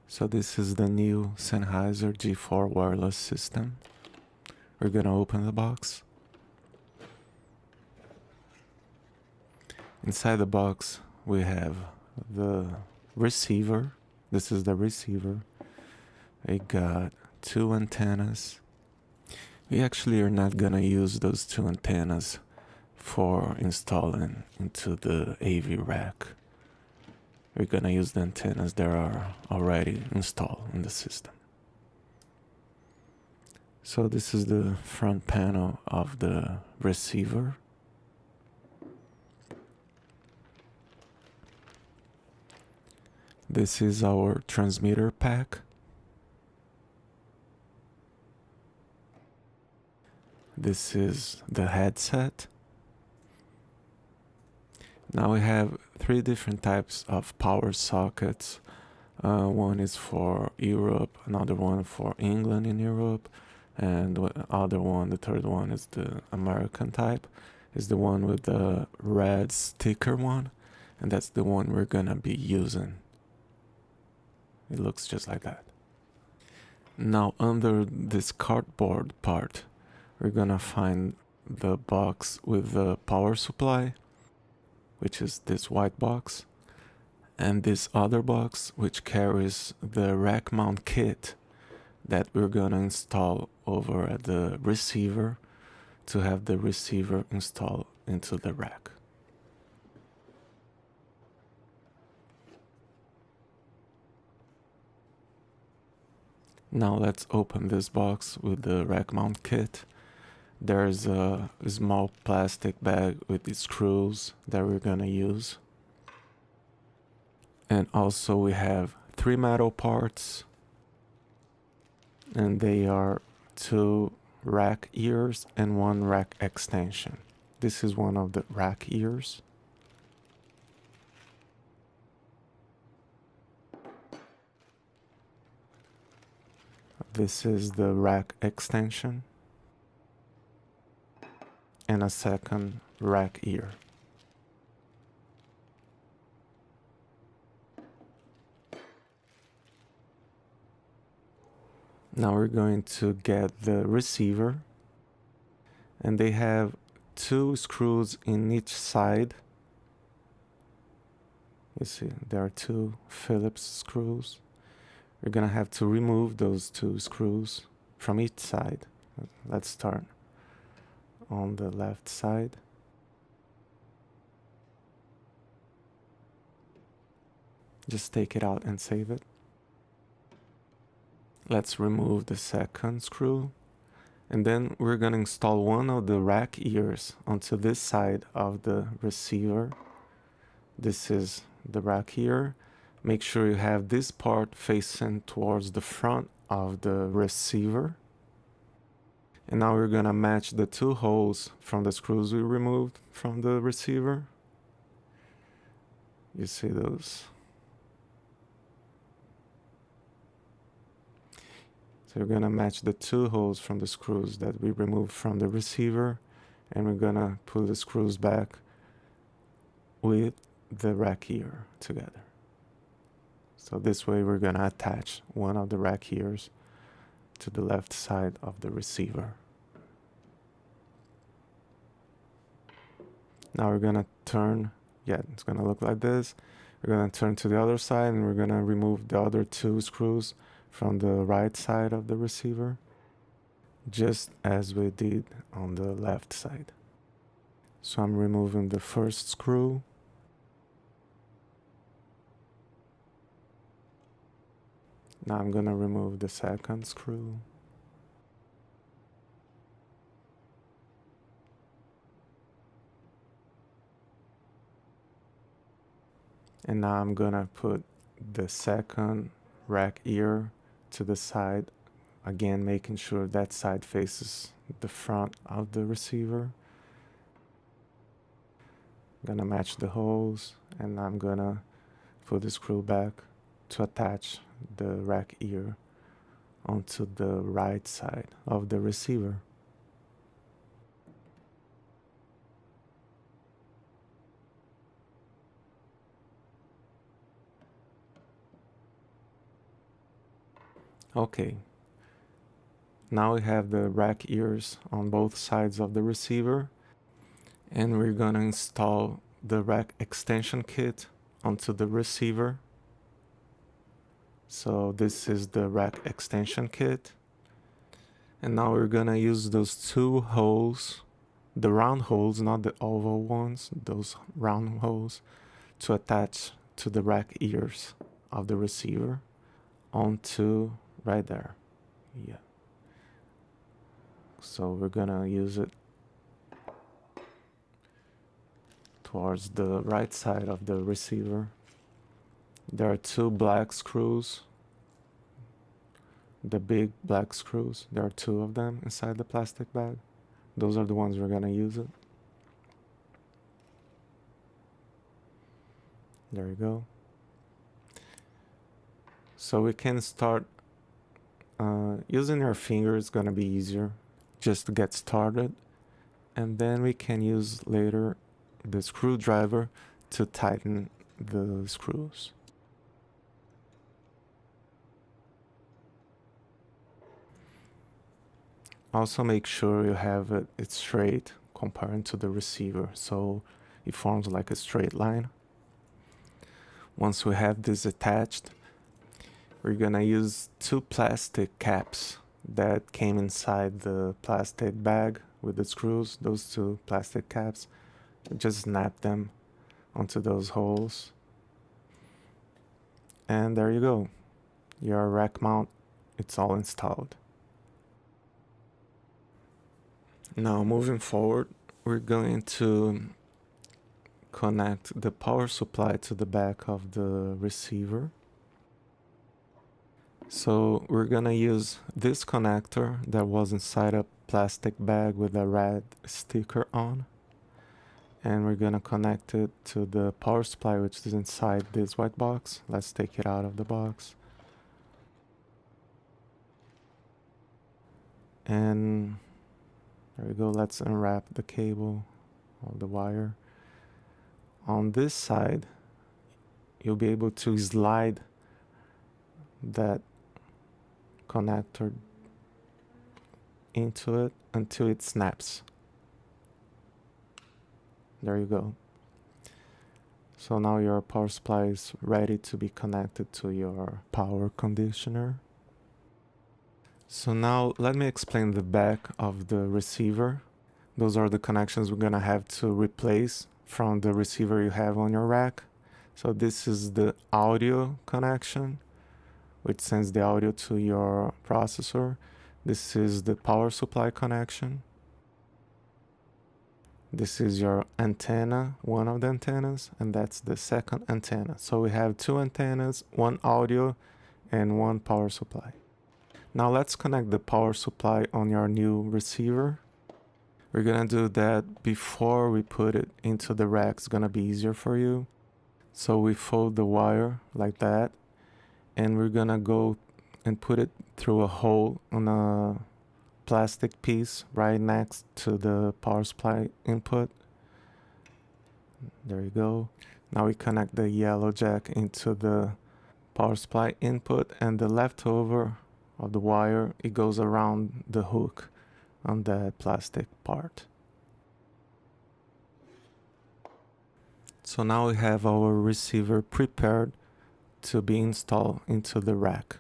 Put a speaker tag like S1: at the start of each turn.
S1: So this is the new Sennheiser G4 wireless system. We're gonna open the box. Inside the box we have the receiver. This is the receiver. We got two antennas. We actually are not gonna use those two antennas for installing into the AV rack. We're gonna use the antennas that are already installed in the system. So this is the front panel of the receiver. This is our transmitter pack. This is the headset. Now we have three different types of power sockets. One is for Europe, another one for England in Europe, and the other one, the third one, is the American type, is the one with the red sticker one, and that's the one we're gonna be using. It looks just like that. Now under this cardboard part, we're gonna find the box with the power supply, which is this white box, and this other box which carries the rack mount kit that we're gonna install over at the receiver to have the receiver installed into the rack. Now let's open this box with the rack mount kit. There's a small plastic bag with the screws that we're gonna use. And also we have three metal parts, and they are two rack ears and one rack extension. This is one of the rack ears. This is the rack extension and a second rack ear. Now we're going to get the receiver, and they have two screws in each side. You see, there are two Phillips screws. We're gonna have to remove those two screws from each side. Let's start on the left side. Just take it out and save it. Let's remove the second screw, and then we're gonna install one of the rack ears onto this side of the receiver. This is the rack ear. Make sure you have this part facing towards the front of the receiver. And now we're gonna match the two holes from the screws we removed from the receiver. You see those? So we're gonna match the two holes from the screws that we removed from the receiver, and we're gonna pull the screws back with the rack ear together. So this way we're gonna attach one of the rack ears to the left side of the receiver. Now we're gonna turn, it's gonna look like this. We're gonna turn to the other side, and we're gonna remove the other two screws from the right side of the receiver, just as we did on the left side. So I'm removing the first screw. Now I'm gonna remove the second screw. And now I'm gonna put the second rack ear to the side, again making sure that side faces the front of the receiver. I'm gonna match the holes, and I'm gonna put the screw back to attach the rack ear onto the right side of the receiver. Okay, now we have the rack ears on both sides of the receiver, and we're gonna install the rack extension kit onto the receiver. So this is the rack extension kit, and now we're gonna use those two holes, the round holes, not the oval ones, those round holes, to attach to the rack ears of the receiver onto right there. Yeah, so we're gonna use it towards the right side of the receiver. There are two black screws, the big black screws. There are two of them inside the plastic bag. Those are the ones we're gonna use it. There you go. So we can start using our finger is gonna be easier just to get started, and then we can use later the screwdriver to tighten the screws. Also make sure you have it straight compared to the receiver, so it forms like a straight line. Once we have this attached, we're gonna use two plastic caps that came inside the plastic bag with the screws. Those two plastic caps, just snap them onto those holes, and there you go, your rack mount, it's all installed. Now moving forward, we're going to connect the power supply to the back of the receiver. So we're gonna use this connector that was inside a plastic bag with a red sticker on, and we're gonna connect it to the power supply, which is inside this white box. Let's take it out of the box. And there we go. Let's unwrap the cable of the wire. On this side, you'll be able to slide that connector into it until it snaps. There you go. So now your power supply is ready to be connected to your power conditioner. So now let me explain the back of the receiver. Those are the connections we're gonna have to replace from the receiver you have on your rack. So this is the audio connection, which sends the audio to your processor. This is the power supply connection. This is your antenna, one of the antennas, and that's the second antenna. So we have two antennas, one audio and one power supply. Now let's connect the power supply on your new receiver. We're gonna do that before we put it into the rack. It's gonna be easier for you. So we fold the wire like that, and we're gonna go and put it through a hole on a plastic piece right next to the power supply input. There you go. Now we connect the yellow jack into the power supply input, and the leftover of the wire, it goes around the hook on that plastic part. So now we have our receiver prepared to be installed into the rack.